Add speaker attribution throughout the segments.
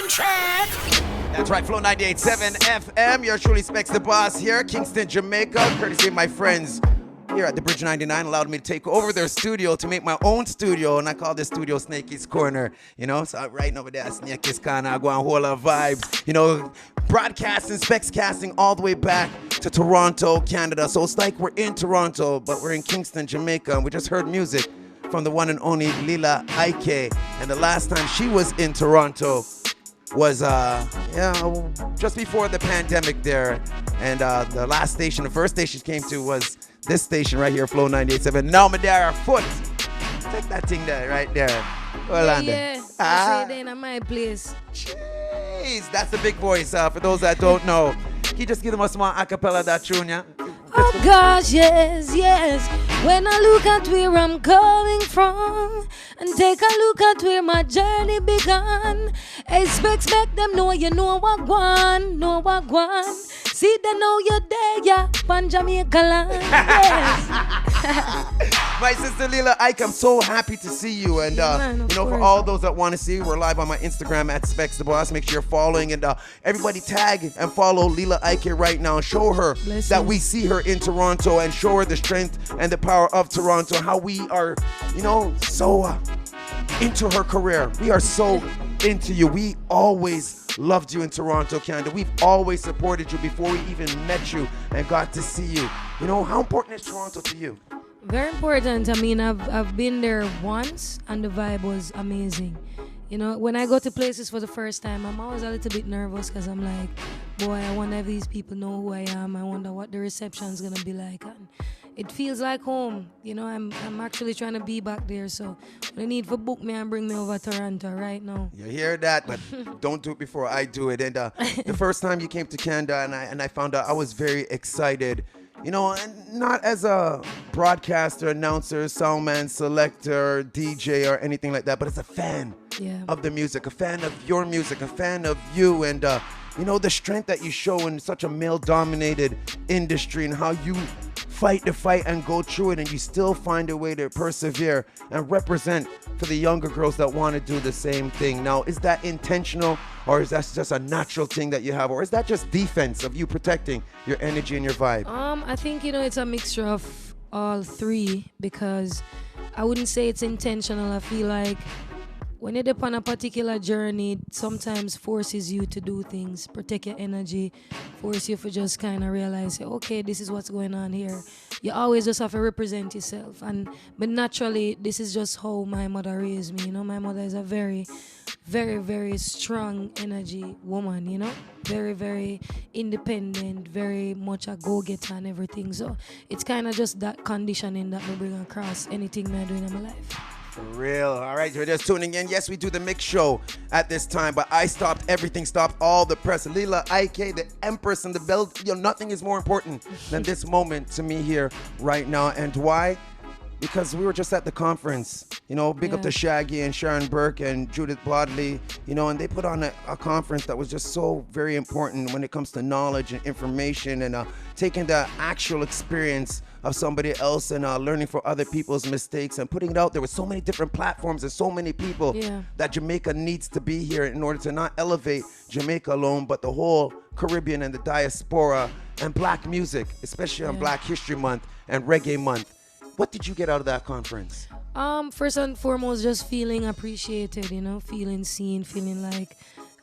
Speaker 1: check.
Speaker 2: That's right, Flow 98.7 FM. You're truly Spexdaboss here, Kingston, Jamaica. Courtesy of my friends here at the Bridge 99 allowed me to take over their studio to make my own studio, and I call this studio Snakey's Corner. You know, so right over there, Snakey's Corner, I go on whole lot of vibes. You know, broadcasting, Spexcasting all the way back to Toronto, Canada. So it's like we're in Toronto, but we're in Kingston, Jamaica, and we just heard music from the one and only Lila Iké. And the last time she was in Toronto was just before the pandemic there, and the last station, the first station she came to was this station right here, Flow 98.7. Now Madara foot, take that thing there, right there.
Speaker 3: Yeah, I say then at my place.
Speaker 2: Jeez, that's the big voice. For those that don't know, can you just give them a small acapella that tune, yeah?
Speaker 3: Oh gosh, yes, yes. When I look at where I'm coming from and take a look at where my journey began, expect them know you know what gone, know what gone. See they know you're there, yeah, pan Jamaica land, yes.
Speaker 2: My sister Lila Iké, I'm so happy to see you. And you know, for all those that want to see, we're live on my Instagram at Spexdaboss. Make sure you're following, and everybody tag and follow Lila Iké right now. Show her that we see her in Toronto, and show her the strength and the power of Toronto. How we are, you know, so into her career. We are so into you. We always loved you in Toronto, Canada. We've always supported you before we even met you and got to see you. You know, how important is Toronto to you?
Speaker 3: Very important. I mean, I've been there once and the vibe was amazing. You know, when I go to places for the first time, I'm always a little bit nervous because I'm like, boy, I wonder if these people know who I am. I wonder what the reception's gonna be like. And it feels like home. You know, I'm actually trying to be back there. So I need for book me and bring me over to Toronto right now.
Speaker 2: You hear that? But don't do it before I do it. And the first time you came to Canada and I found out, I was very excited. You know, and not as a broadcaster, announcer, soundman, selector, DJ, or anything like that, but as a fan of the music, a fan of your music, a fan of you, and you know, the strength that you show in such a male-dominated industry, and how you fight the fight and go through it, and you still find a way to persevere and represent for the younger girls that want to do the same thing. Now, is that intentional, or is that just a natural thing that you have, or is that just defense of you protecting your energy and your vibe?
Speaker 3: I think, you know, it's a mixture of all three, because I wouldn't say it's intentional. I feel like when you're on a particular journey, it sometimes forces you to do things, protect your energy, force you to just kind of realize, okay, this is what's going on here. You always just have to represent yourself. But naturally, this is just how my mother raised me. You know, my mother is a very, very, very strong energy woman, you know, very, very independent, very much a go-getter and everything. So it's kind of just that conditioning that we bring across anything I'm doing in my life.
Speaker 2: For real. All right, you're just tuning in. Yes, we do the mix show at this time, but I stopped everything, stopped all the press. Lila Iké, the Empress in the belt. You know, nothing is more important than this moment to me here right now. And why? Because we were just at the conference, you know, big up to Shaggy and Sharon Burke and Judith Bodley, you know, and they put on a conference that was just so very important when it comes to knowledge and information, and taking the actual experience of somebody else and learning from other people's mistakes and putting it out there with so many different platforms and so many people that Jamaica needs to be here in order to not elevate Jamaica alone, but the whole Caribbean and the diaspora and black music, especially on Black History Month and Reggae Month. What did you get out of that conference?
Speaker 3: First and foremost, just feeling appreciated, you know, feeling seen, feeling like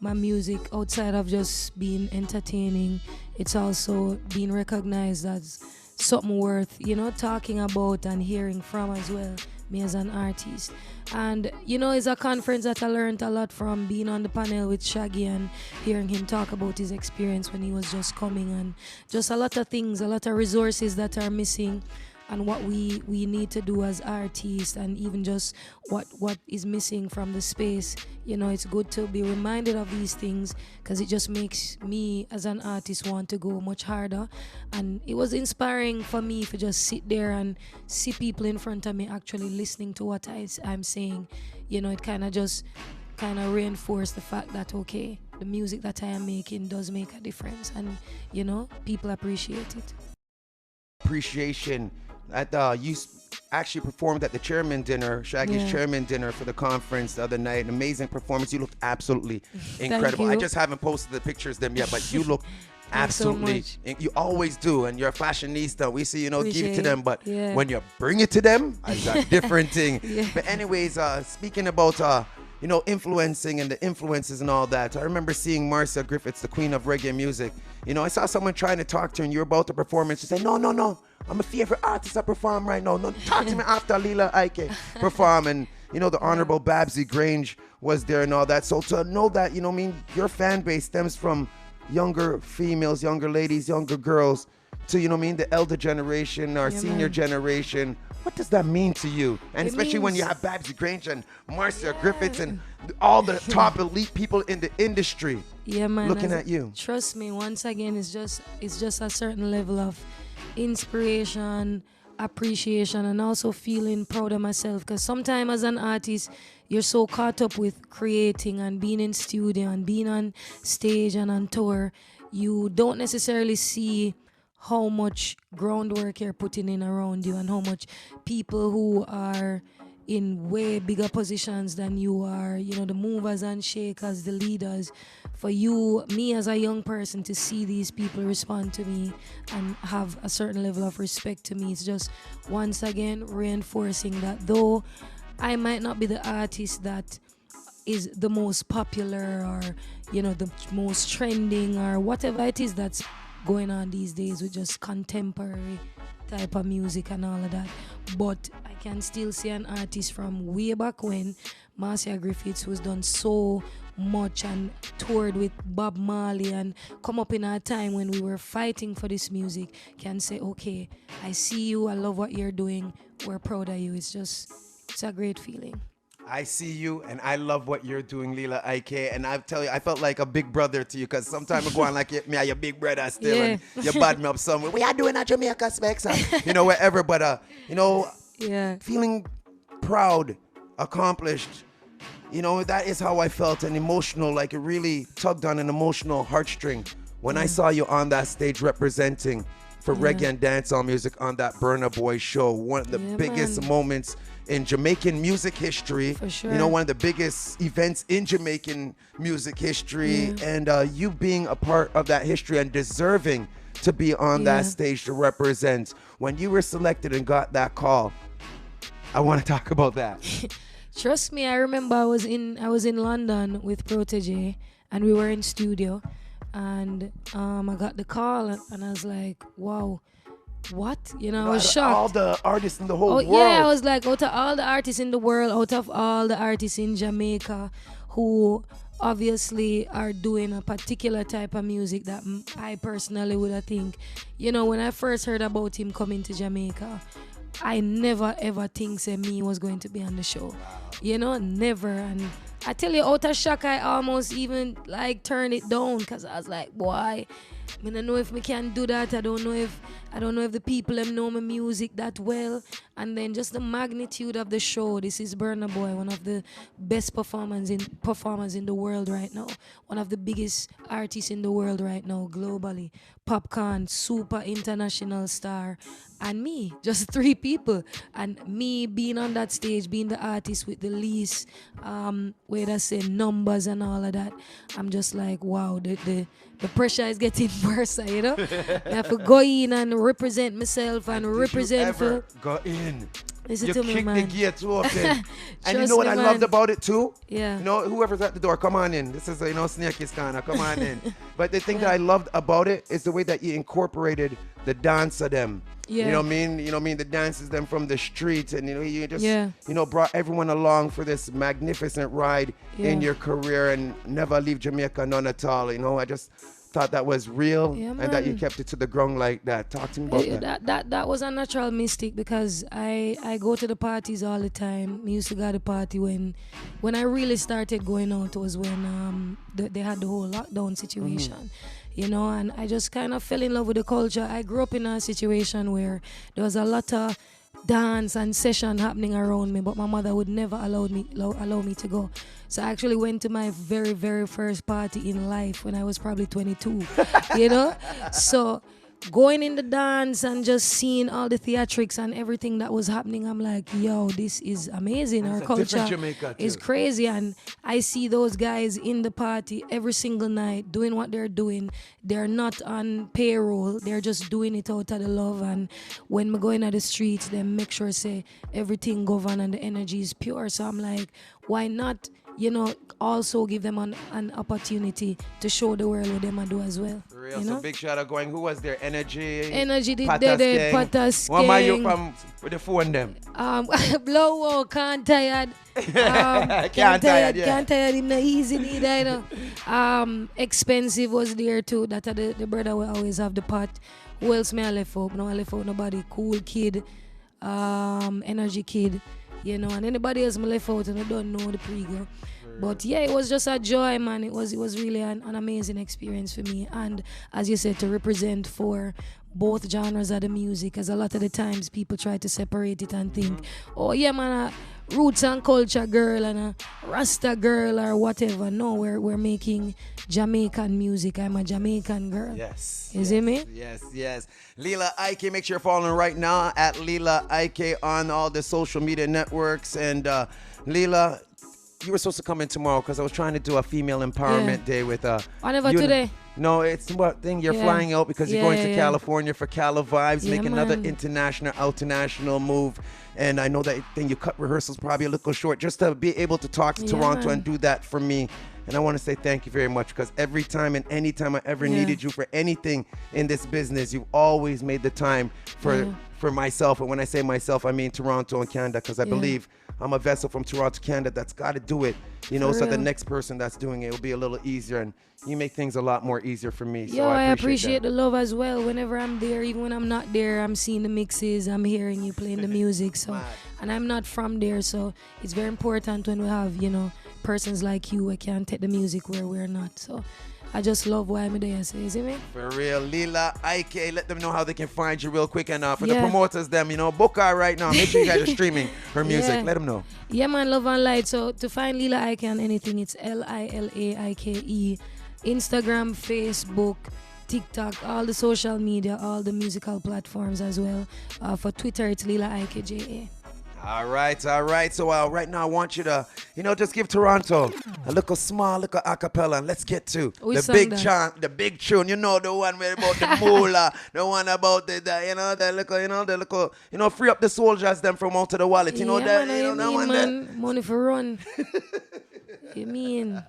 Speaker 3: my music, outside of just being entertaining, it's also being recognized as something worth, you know, talking about and hearing from as well, me as an artist. And, you know, it's a conference that I learned a lot from, being on the panel with Shaggy and hearing him talk about his experience when he was just coming, and just a lot of things, a lot of resources that are missing, and what we need to do as artists, and even just what is missing from the space. You know, it's good to be reminded of these things, because it just makes me as an artist want to go much harder. And it was inspiring for me to just sit there and see people in front of me actually listening to what I'm saying. You know, it kind of reinforced the fact that, okay, the music that I am making does make a difference, and, you know, people appreciate it.
Speaker 2: Appreciation. actually performed at the chairman dinner, Shaggy's chairman dinner for the conference the other night. An amazing performance. You looked absolutely incredible.
Speaker 3: you.
Speaker 2: I just haven't posted the pictures them yet, but you look absolutely.
Speaker 3: So
Speaker 2: you always do, and you're a fashionista. We see, give it to them, but
Speaker 3: Yeah.
Speaker 2: when you bring it to them, it's a different thing. But anyways, speaking about influencing and the influences and all that. I remember seeing Marcia Griffiths, the queen of reggae music. I saw someone trying to talk to her and you were about to perform and she said, no, I'm a favorite artist I perform right now. No, talk to me after Lila Iké perform. And, the Honorable Babsy Grange was there and all that. So to know that, your fan base stems from younger females, younger ladies, younger girls to, the elder generation or senior generation. What does that mean to you? And especially when you have Babsy Grange and Marcia Griffiths and all the top elite people in the industry looking at you.
Speaker 3: Trust me, once again, it's just a certain level of inspiration, appreciation, and also feeling proud of myself. Because sometimes as an artist, you're so caught up with creating and being in studio and being on stage and on tour, you don't necessarily see how much groundwork you're putting in around you and how much people who are in way bigger positions than you are, the movers and shakers, the leaders. For me as a young person to see these people respond to me and have a certain level of respect to me, it's just once again reinforcing that though I might not be the artist that is the most popular or, the most trending or whatever it is that's going on these days with just contemporary type of music and all of that, but I can still see an artist from way back when, Marcia Griffiths, who's done so much and toured with Bob Marley and come up in a time when we were fighting for this music, can say, okay, I see you, I love what you're doing, we're proud of you. It's a great feeling.
Speaker 2: I see you and I love what you're doing, Lila Iké. And I tell you, I felt like a big brother to you because sometimes I go on like me, your big brother still, and you bad me up somewhere. We are doing at Jamaica, Specs, wherever. But, feeling proud, accomplished, that is how I felt, and emotional, like it really tugged on an emotional heartstring when I saw you on that stage representing for reggae and dancehall music on that Burna Boy show. One of the biggest moments in Jamaican music history.
Speaker 3: For sure.
Speaker 2: One of the biggest events in Jamaican music history. And you being a part of that history and deserving to be on that stage to represent. When you were selected and got that call, I want to talk about that.
Speaker 3: Trust me, I remember I was in London with Protege and we were in studio and I got the call and I was like, wow, what? I was shocked.
Speaker 2: All the artists in the whole world.
Speaker 3: Yeah, I was like, out of all the artists in the world, out of all the artists in Jamaica who obviously are doing a particular type of music that I personally would have think, when I first heard about him coming to Jamaica, I never ever think say me was going to be on the show. Never. And I tell you, out of shock, I almost even turned it down because I was like, boy, I don't know if me can do that. I don't know if the people them know my music that well. And then just the magnitude of the show. This is Burna Boy, one of the best performers in the world right now. One of the biggest artists in the world right now, globally. Popcorn, super international star. And me, just 3 people. And me being on that stage, being the artist with the least, where I say numbers and all of that. I'm just like, wow, the pressure is getting worse, I have to go in and represent myself and represent for.
Speaker 2: Go in.
Speaker 3: Listen
Speaker 2: you
Speaker 3: to me,
Speaker 2: kick
Speaker 3: man.
Speaker 2: the gear too often. And
Speaker 3: Trust
Speaker 2: what
Speaker 3: me,
Speaker 2: I
Speaker 3: man.
Speaker 2: loved about it too?
Speaker 3: Yeah.
Speaker 2: Whoever's at the door, come on in. This is Snaky's corner. Come on in. But the thing that I loved about it is the way that you incorporated the dance of them.
Speaker 3: Yeah.
Speaker 2: You know what I mean? The dances them from the streets, and you just brought everyone along for this magnificent ride in your career and never leave Jamaica none at all. I just thought that was real and that you kept it to the ground like that. Talk to me about that.
Speaker 3: That was a natural mistake because I go to the parties all the time. I used to go to the party when I really started going out was when they had the whole lockdown situation. And I just kind of fell in love with the culture. I grew up in a situation where there was a lot of dance and session happening around me, but my mother would never allow me to go. So I actually went to my very, very first party in life when I was probably 22, So going in the dance and just seeing all the theatrics and everything that was happening, I'm like, yo, this is amazing. Our culture
Speaker 2: Jamaica
Speaker 3: is crazy. And I see those guys in the party every single night doing what they're doing. They're not on payroll. They're just doing it out of the love. And when we go in the streets, they make sure say everything govern and the energy is pure. So I'm like, why not, also give them an opportunity to show the world what they might do as well.
Speaker 2: For real. So big shout out going. Who was there? Energy
Speaker 3: did
Speaker 2: Patas. Where are you from with the phone them?
Speaker 3: Blow can't tired.
Speaker 2: Can't tired, yeah.
Speaker 3: Can't tired him not easy neither, Expensive was there too. That the brother will always have the pot. Who else may I left out? No, I left out nobody. Cool Kid, Energy Kid. And anybody else me left out and I don't know the pre-girl. But yeah, it was just a joy, man. It was really an amazing experience for me. And as you said, to represent for both genres of the music, because a lot of the times people try to separate it and think, oh yeah, man, a roots and culture girl and a Rasta girl or whatever. No, we're making Jamaican music. I'm a Jamaican girl.
Speaker 2: Yes.
Speaker 3: Is it me?
Speaker 2: Yes. Lila Iké, make sure you're following right now at Lila Iké on all the social media networks. And Lila, you were supposed to come in tomorrow because I was trying to do a female empowerment day with
Speaker 3: whatever today.
Speaker 2: No, it's what thing you're flying out because you're going to California for Cali Vibes, make another international move. And I know that thing you cut rehearsals probably a little short just to be able to talk to Toronto and do that for me. And I want to say thank you very much because every time and any time I ever needed you for anything in this business, you've always made the time for myself. And when I say myself, I mean Toronto and Canada, because I believe I'm a vessel from Toronto, Canada that's got to do it, so the next person that's doing it will be a little easier. And you make things a lot more easier for me. So
Speaker 3: I appreciate the love as well. Whenever I'm there, even when I'm not there, I'm seeing the mixes, I'm hearing you playing the music. So, and I'm not from there, so it's very important when we have, persons like you who can take the music where we're not. So I just love why I'm there. So, you see me?
Speaker 2: For real. Lila Iké, let them know how they can find you real quick. And for the promoters, them, book her right now. Make sure you guys are streaming her music. Let them know.
Speaker 3: Yeah, man, love and light. So to find Lila Iké on anything, it's LilaIke. Instagram, Facebook, TikTok, all the social media, all the musical platforms as well. For Twitter, it's Lila Iké JA.
Speaker 2: All right. So right now I want you to, just give Toronto a little acapella, and let's get to the big chant, the big tune. The one where about the moolah, the one about the little, free up the soldiers them from out of the wallet.
Speaker 3: Money for run. You mean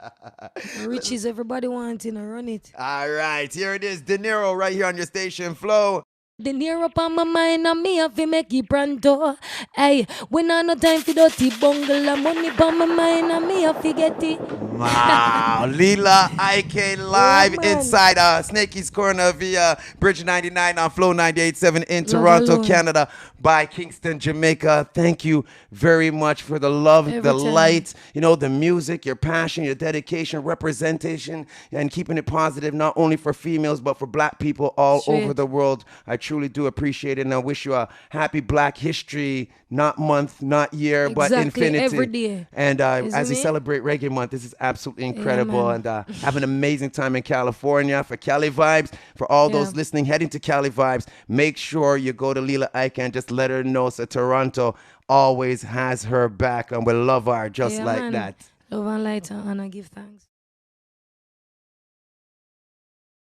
Speaker 3: riches everybody wants, run it.
Speaker 2: All right, here it is, De Niro right here on your station Flow.
Speaker 3: The near up on my mind and me have to make it pronto. Hey, when I no time for dirty bungle, money on my mind and me have to get it.
Speaker 2: Wow, Lila Iké live inside Snakey's Corner via Bridge 99 on Flow 98.7 in Toronto, Canada by Kingston, Jamaica. Thank you very much for the love, the light, the music, your passion, your dedication, representation, and keeping it positive, not only for females, but for black people all over the world. I truly do appreciate it, and I wish you a happy Black History, not month, not year, but infinity.
Speaker 3: Every day.
Speaker 2: And as we celebrate Reggae Month, this is absolutely incredible. And have an amazing time in California for Cali Vibes. For all those listening, heading to Cali Vibes, make sure you go to Lila Iké and just let her know so Toronto always has her back, and we'll love her just like that.
Speaker 3: Love and light and I give thanks.